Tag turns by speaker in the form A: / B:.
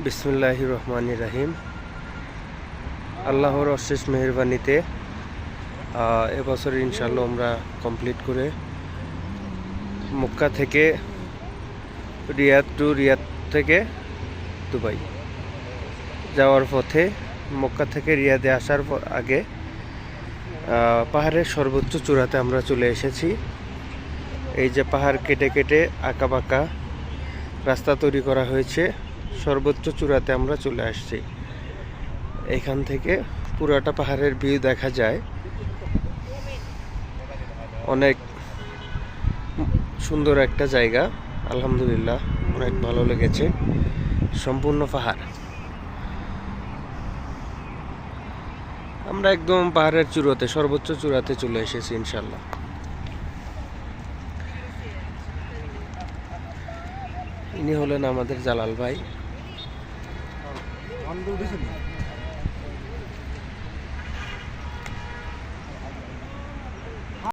A: বিসমিল্লাহির রহমানির রহিম। আল্লাহর অশেষ মেহেরবানিতে এবছর ইনশাআল্লাহ আমরা কমপ্লিট করে মক্কা থেকে রিয়াদ থেকে দুবাই যাওয়ার পথে মক্কা থেকে রিয়াদে আসার আগে পাহাড়ের সর্বোচ্চ চূড়াতে আমরা চলে এসেছি। এই যে পাহাড় কেটে কেটে আঁকাবাঁকা রাস্তা তৈরি করা হয়েছে, সর্বোচ্চ চূড়াতে আমরা চলে আসছি। এখান থেকে পুরাটা পাহাড়ের ভিউ দেখা যায়। অনেক সুন্দর একটা জায়গা, আলহামদুলিল্লাহ অনেক ভালো লেগেছে। সম্পূর্ণ পাহাড়, আমরা একদম পাহাড়ের চূড়াতে সর্বোচ্চ চূড়াতে চলে এসেছি ইনশাল্লাহ। ইনি হলেন আমাদের জালাল ভাই।